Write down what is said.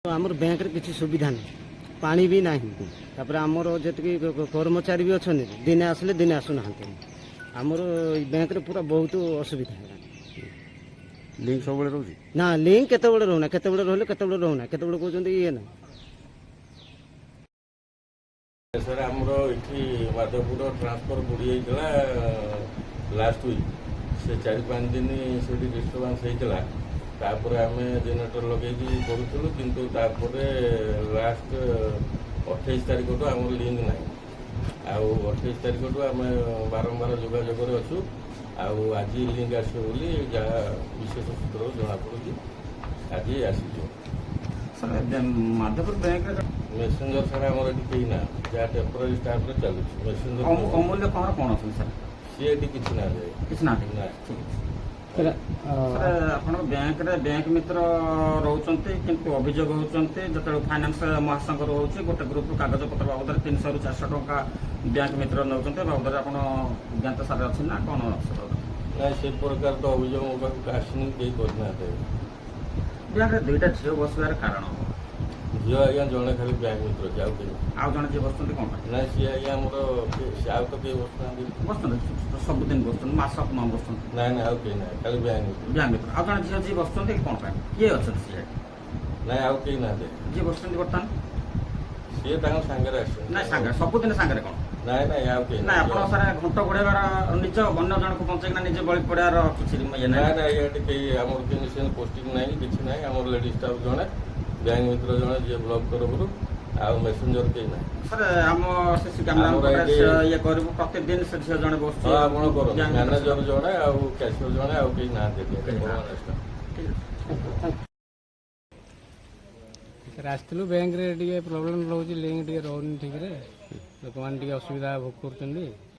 आमर बैंक रे किसी सुविधा नहीं, पानी भी नहीं। तापर आमर जी कर्मचारी भी अच्छा दिने आसले दिने आसुना आमर बैंक रे पूरा बहुत असुविधा है। लिंक सब रोज ना लिंक केते रोना केते रहिले केते रोना केते कहते ये ना सर आमर ये माधवपुर ट्रांसफर बुड़ी होता लास्ट वीक से 4-5 दिन से डिस्टर्बान्स होता तापर आम जेनेटर लगे करूँ किंतु लास्ट 28 तारीख तो आम लिंक ना आउ 28 तारीख तो आम बारंबार जोगाजोग अच्छु आज लिंक आसो बोली जहाँ विशेष सूत्र जना पड़ी आज आसी माधवपुर बैंक मेसेंजर सर आमर ये कहीं ना जहाँ टेम्पोरारी स्टाफ चलुँ मेसेंजर अमूल्य कौन कौन अच्छे सर सी ये किसी ना किसी ना सर आप बैंक मित्र रोचे किंतु अभियोग होते जो फाइनान्स महासंघ रोचे गोटे ग्रुप कागज पत्र बाबद 300 ରୁ 400 टंका बैंक मित्र नौ बाबद आप ज्ञात सारे अच्छे ना कौन ना से प्रकार तो अभियोग मो पाक आसनी कहीं करना बैंक दुईटा झील बसवार कारण झील आज्ञा जड़े खाली बैंक मित्र अच्छे आउ जन जी बस कौन ना सी आज्ञा आमर आउ तो कहीं बसना बस सबुदिन बस मसक न बस ना ना आउ कहीं ना खाली बैंक मित्र आउ जन झील जी बस कौन किए अच्छे सी ना आउ कहीं ना जी बस बर्तमान सी सांगे आस ना सांगे सबुदिन सांगे कौन ना ना आउ कहीं ना आप सारे घंट घोड़ार निज अन्य जन को पहुंचेना निजे बलि पड़ार किसी ये ना ना ये कहीं आम पोस्टिंग ना कि ना आम लेडी स्टाफ जड़े बैंक मित्र जड़े जी ब्लॉक तरफ आउ मेसेंजर कहीं ना सर आम सीसी कैमेरा ये कर प्रतिदिन से झील जड़े बस मैनेजर जड़े आउ कैशियर जड़े आउ कहीं ना आसलु बैंक रे प्रोब्लेम रोज लिंक रोनी ठीक लोक मैंने असुविधा भोग कर